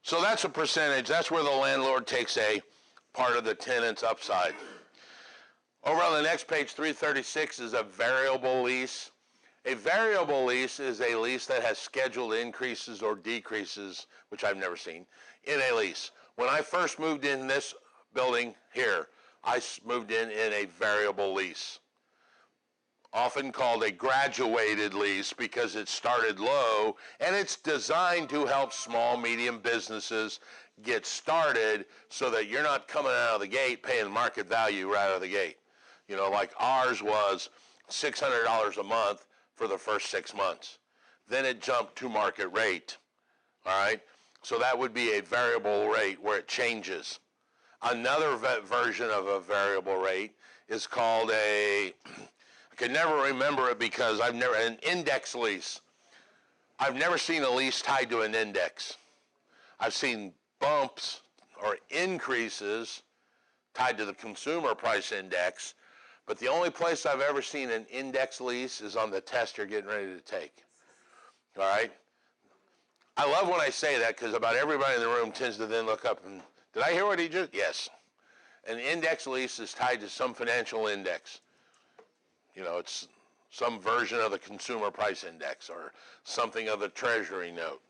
So that's a percentage. That's where the landlord takes a part of the tenant's upside. Over on the next page, 336, is a variable lease. A variable lease is a lease that has scheduled increases or decreases, which I've never seen, in a lease. When I first moved in this building here, I moved in a variable lease, often called a graduated lease because it started low, and it's designed to help small, medium businesses get started so that you're not coming out of the gate paying market value right out of the gate. You know, like ours was $600 a month for the first 6 months. Then it jumped to market rate, all right? So that would be a variable rate where it changes. Another version of a variable rate is called I can never remember it because an index lease. I've never seen a lease tied to an index. I've seen bumps or increases tied to the consumer price index, but the only place I've ever seen an index lease is on the test you're getting ready to take. All right? I love when I say that because about everybody in the room tends to then look up and, did I hear what he just? Yes. An index lease is tied to some financial index. You know, it's some version of the consumer price index or something of the treasury note.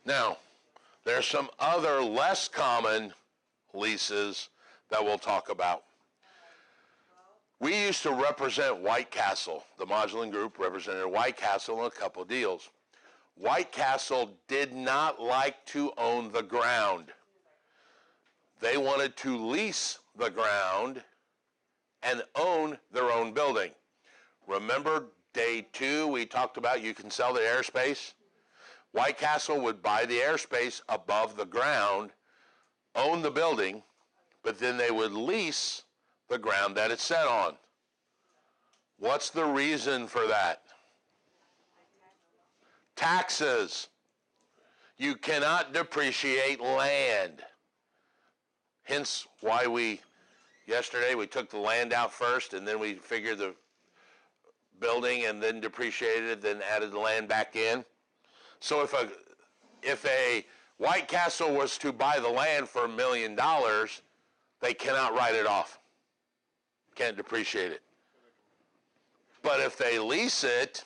Now, there's some other less common leases that we'll talk about. We used to represent White Castle. The Modular Group represented White Castle in a couple of deals. White Castle did not like to own the ground. They wanted to lease the ground and own their own building. Remember day 2 we talked about you can sell the airspace? White Castle would buy the airspace above the ground, own the building, but then they would lease the ground that it's set on. What's the reason for that? Taxes. You cannot depreciate land. Hence why yesterday we took the land out first and then we figured the building and then depreciated it, then added the land back in. So if a White Castle was to buy the land for $1 million, they cannot write it off. Can't depreciate it. But if they lease it,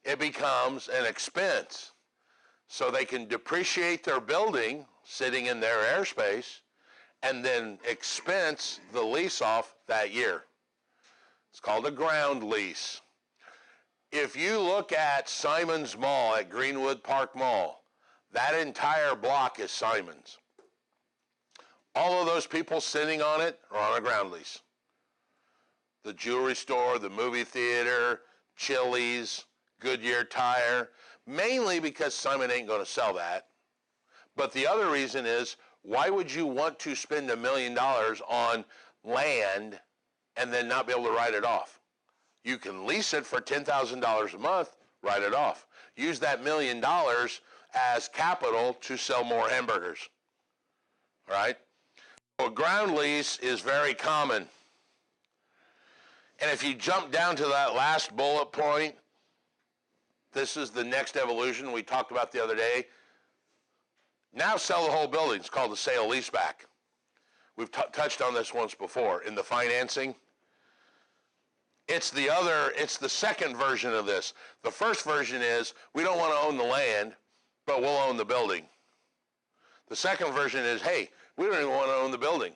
it becomes an expense. So they can depreciate their building sitting in their airspace and then expense the lease off that year. It's called a ground lease. If you look at Simon's Mall at Greenwood Park Mall, that entire block is Simon's. All of those people sitting on it are on a ground lease. The jewelry store, the movie theater, Chili's, Goodyear Tire, mainly because Simon ain't going to sell that. But the other reason is, why would you want to spend $1 million on land and then not be able to write it off? You can lease it for $10,000 a month, write it off. Use that $1 million as capital to sell more hamburgers. All right? So a ground lease is very common. And if you jump down to that last bullet point, this is the next evolution we talked about the other day. Now sell the whole building. It's called the Sale-Leaseback. We've touched on this once before. In the financing, it's the second version of this. The first version is we don't want to own the land, but we'll own the building. The second version is, hey, we don't even want to own the building.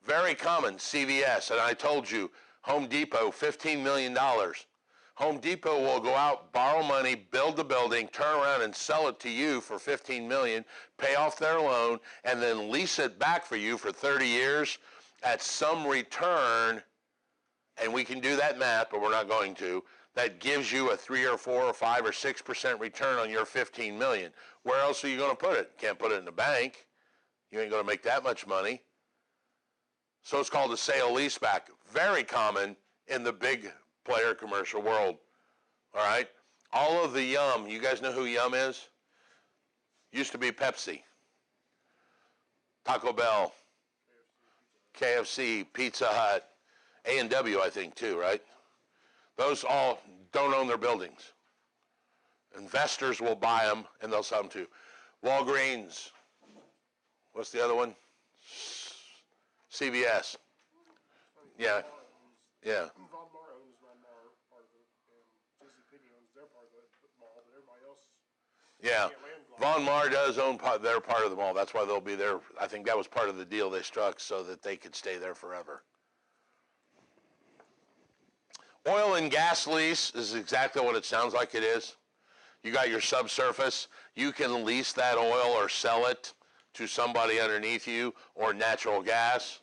Very common, CVS, and I told you, Home Depot, $15 million. Home Depot will go out, borrow money, build the building, turn around and sell it to you for $15 million, pay off their loan, and then lease it back for you for 30 years at some return, and we can do that math, but we're not going to, that gives you a 3 or 4 or 5 or 6% return on your $15 million. Where else are you going to put it? Can't put it in the bank. You ain't going to make that much money. So it's called a sale-leaseback. Very common in the big player commercial world. All right? All of the Yum, you guys know who Yum is? Used to be Pepsi. Taco Bell. KFC, Pizza Hut, A&W I think too, right? Those all don't own their buildings. Investors will buy them, and they'll sell them too. Walgreens. What's the other one? CVS. Yeah. Yeah. Von Mar owns Von Mar part of it, and JCPenney owns their part of the mall, but everybody else. Yeah. Von Mar does own their part of the mall. That's why they'll be there. I think that was part of the deal they struck so that they could stay there forever. Oil and gas lease is exactly what it sounds like it is. You got your subsurface. You can lease that oil or sell it to somebody underneath you, or natural gas.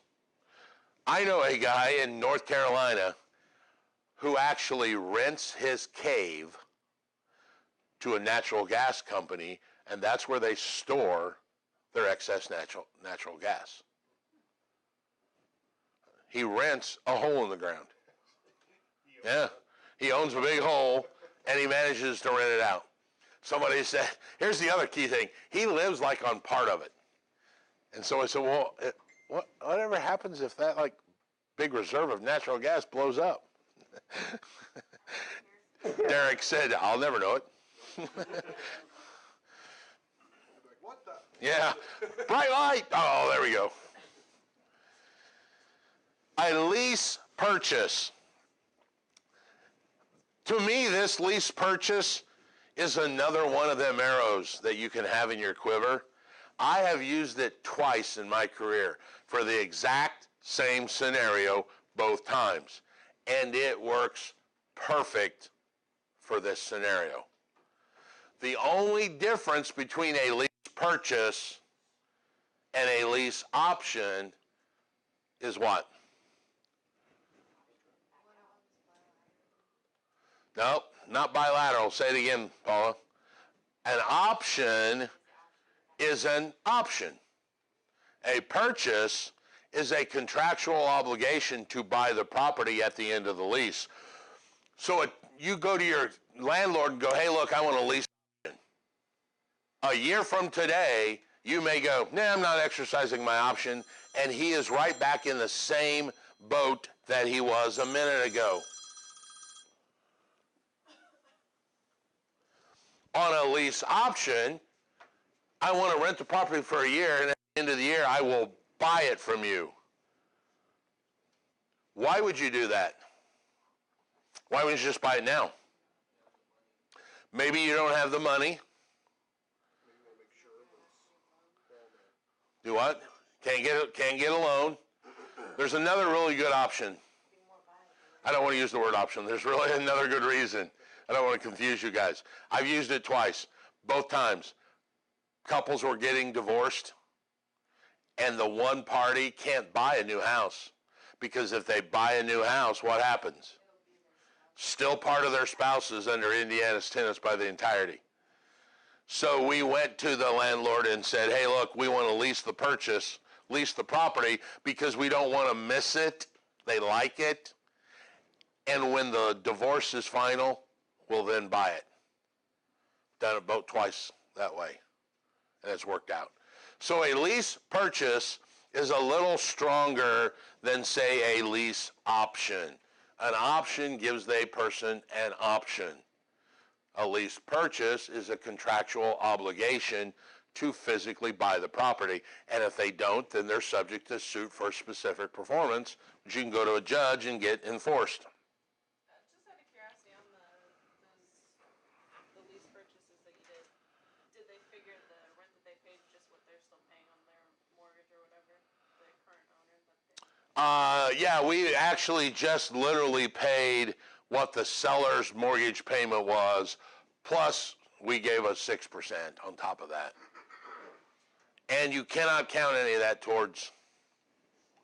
I know a guy in North Carolina who actually rents his cave to a natural gas company, and that's where they store their excess natural gas. He rents a hole in the ground. Yeah, he owns a big hole, and he manages to rent it out. Somebody said, here's the other key thing. He lives like on part of it. And so I said, well, whatever happens if that like big reserve of natural gas blows up? Derek said, I'll never know it. What the? Yeah, bright light. Oh, there we go. A lease purchase. To me, this lease purchase is another one of them arrows that you can have in your quiver. I have used it twice in my career for the exact same scenario both times, and it works perfect for this scenario. The only difference between a lease purchase and a lease option is what? No, not bilateral. Say it again, Paula. An option is an option. A purchase is a contractual obligation to buy the property at the end of the lease. So you go to your landlord and go, hey, look, I want a lease option. A year from today, you may go, nah, I'm not exercising my option, and he is right back in the same boat that he was a minute ago. On a lease option, I want to rent the property for a year, and at the end of the year, I will buy it from you. Why would you do that? Why wouldn't you just buy it now? Maybe you don't have the money. Do what? Can't get a loan. There's another really good option. I don't want to use the word option. There's really another good reason. I don't want to confuse you guys. I've used it twice. Both times, couples were getting divorced, and the one party can't buy a new house. Because if they buy a new house, what happens? Still part of their spouses under Indiana's tenants by the entirety. So we went to the landlord and said, hey, look, we want to lease the property because we don't want to miss it. They like it. And when the divorce is final, we'll then buy it. Done it both twice that way. And it's worked out. So a lease purchase is a little stronger than, say, a lease option. An option gives the person an option. A lease purchase is a contractual obligation to physically buy the property. And if they don't, then they're subject to suit for specific performance, which you can go to a judge and get enforced. Just out of curiosity, on the lease purchases that you did they figure the rent that they paid just what they're still paying on their mortgage or whatever, the current owner that they? Yeah, we actually just literally paid what the seller's mortgage payment was, plus we gave us 6% on top of that. And you cannot count any of that towards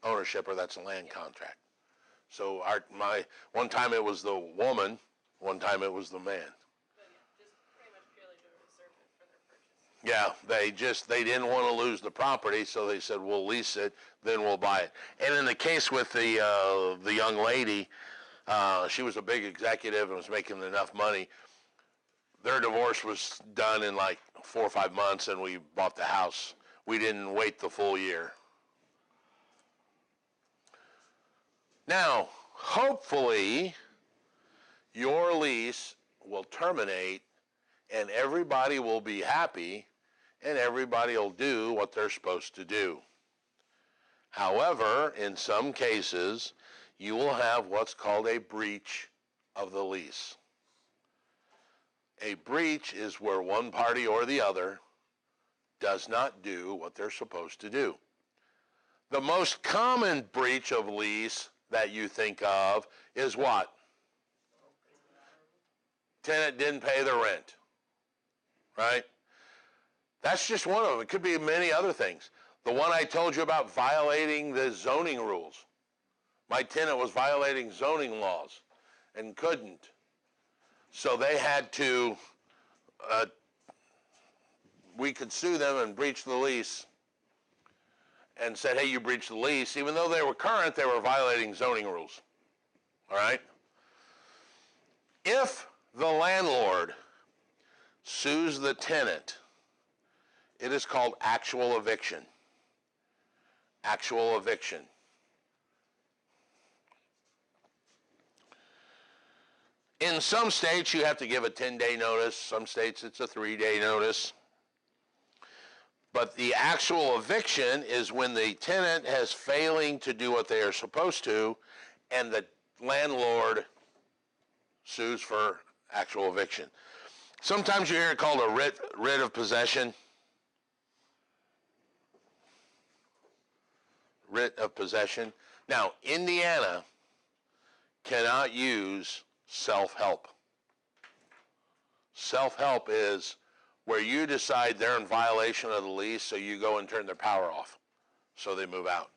ownership, or that's a land contract. So one time it was the woman, one time it was the man. But yeah, just pretty much purely to reserve it for their purchase. Yeah, they didn't want to lose the property, so they said, we'll lease it, then we'll buy it. And in the case with the young lady, she was a big executive and was making enough money. Their divorce was done in like 4 or 5 months, and we bought the house. We didn't wait the full year. Now, hopefully, your lease will terminate and everybody will be happy, and everybody will do what they're supposed to do. However, in some cases, you will have what's called a breach of the lease. A breach is where one party or the other does not do what they're supposed to do. The most common breach of lease that you think of is what? Tenant didn't pay the rent, right? That's just one of them. It could be many other things. The one I told you about violating the zoning rules. My tenant was violating zoning laws and couldn't. So they had to, we could sue them and breach the lease and said, hey, you breached the lease. Even though they were current, they were violating zoning rules. All right? If the landlord sues the tenant, it is called actual eviction. Actual eviction. In some states, you have to give a 10-day notice. Some states, it's a 3-day notice. But the actual eviction is when the tenant has failing to do what they are supposed to, and the landlord sues for actual eviction. Sometimes you hear it called a writ of possession. Writ of possession. Now, Indiana cannot use self-help. Self-help is where you decide they're in violation of the lease, so you go and turn their power off so they move out.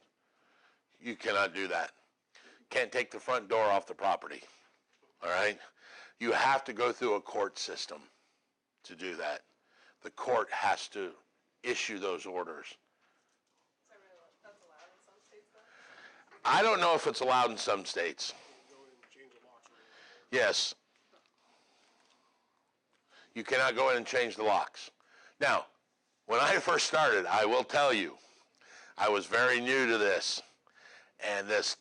You cannot do that. Can't take the front door off the property, all right? You have to go through a court system to do that. The court has to issue those orders. That's allowed in some states, though? I don't know if it's allowed in some states. Go in and change the locks or anything. Yes. You cannot go in and change the locks. Now, when I first started, I will tell you, I was very new to this. And this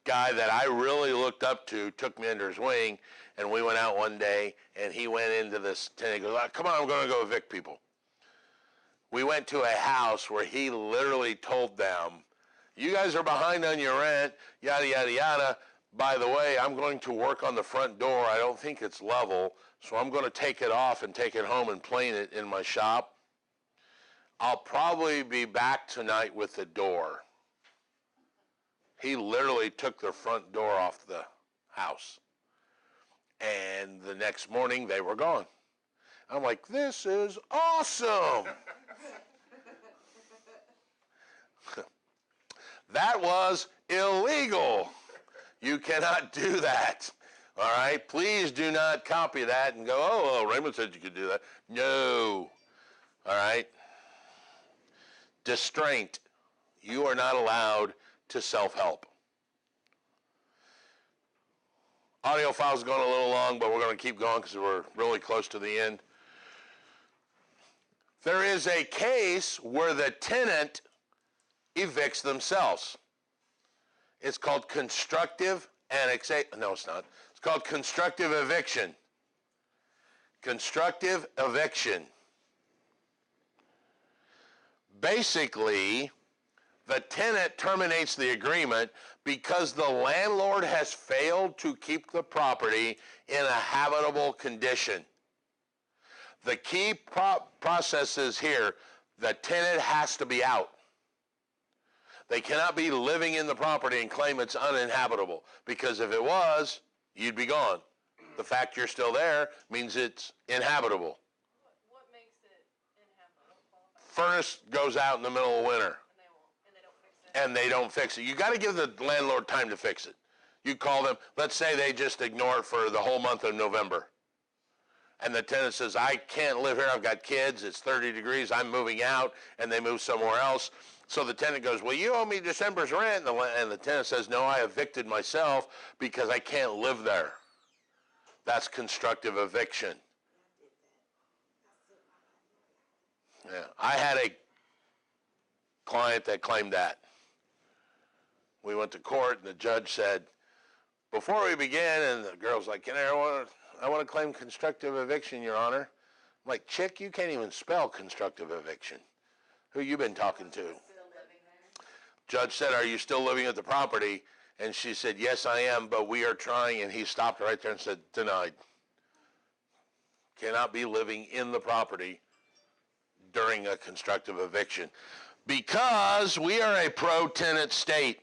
guy that I really looked up to took me under his wing, and we went out one day, and he went into this tent. He goes, come on, I'm going to go evict people. We went to a house where he literally told them, you guys are behind on your rent, yada, yada, yada. By the way, I'm going to work on the front door. I don't think it's level, so I'm going to take it off and take it home and plane it in my shop. I'll probably be back tonight with the door. He literally took the front door off the house. And the next morning, they were gone. I'm like, this is awesome. That was illegal. You cannot do that. All right? Please do not copy that and go, oh, well, Raymond said you could do that. No. All right? Distraint. You are not allowed to self-help. Audio file's going a little long, but we're going to keep going because we're really close to the end. There is a case where the tenant evicts themselves. It's called constructive annexation. No, it's not. It's called constructive eviction. Constructive eviction. Basically, the tenant terminates the agreement because the landlord has failed to keep the property in a habitable condition. The key process is here, the tenant has to be out. They cannot be living in the property and claim it's uninhabitable, because if it was, you'd be gone. The fact you're still there means it's inhabitable. What makes it inhabitable? Furnace goes out in the middle of winter. And they don't fix it? And they don't fix it. You got to give the landlord time to fix it. You call them, let's say they just ignore it for the whole month of November. And the tenant says, I can't live here, I've got kids, it's 30 degrees, I'm moving out, and they move somewhere else. So the tenant goes, well, you owe me December's rent. And the tenant says, no, I evicted myself because I can't live there. That's constructive eviction. Yeah, I had a client that claimed that. We went to court, and the judge said, before we begin, and the girl's like, I want to claim constructive eviction, Your Honor. I'm like, chick, you can't even spell constructive eviction. Who you been talking to? Still living there? Judge said, are you still living at the property? And she said, yes, I am, but we are trying. And he stopped right there and said, denied. Cannot be living in the property during a constructive eviction. Because we are a pro-tenant state.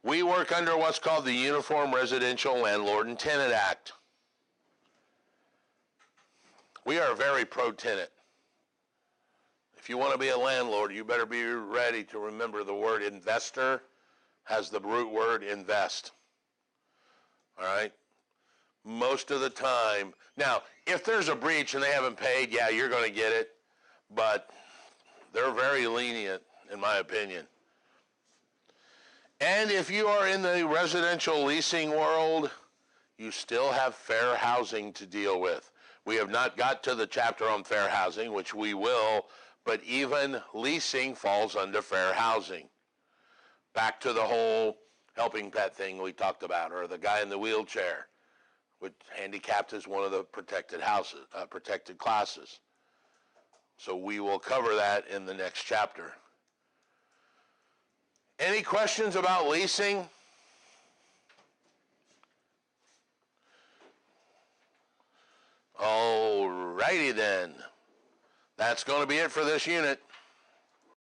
We work under what's called the Uniform Residential Landlord and Tenant Act. We are very pro-tenant. If you want to be a landlord, you better be ready to remember the word investor has the root word invest. All right? Most of the time. Now, if there's a breach and they haven't paid, yeah, you're going to get it. But they're very lenient, in my opinion. And if you are in the residential leasing world, you still have fair housing to deal with. We have not got to the chapter on fair housing, which we will, but even leasing falls under fair housing. Back to the whole helping pet thing we talked about, or the guy in the wheelchair, with handicapped is one of the protected classes. So we will cover that in the next chapter. Any questions about leasing? All righty then. That's going to be it for this unit.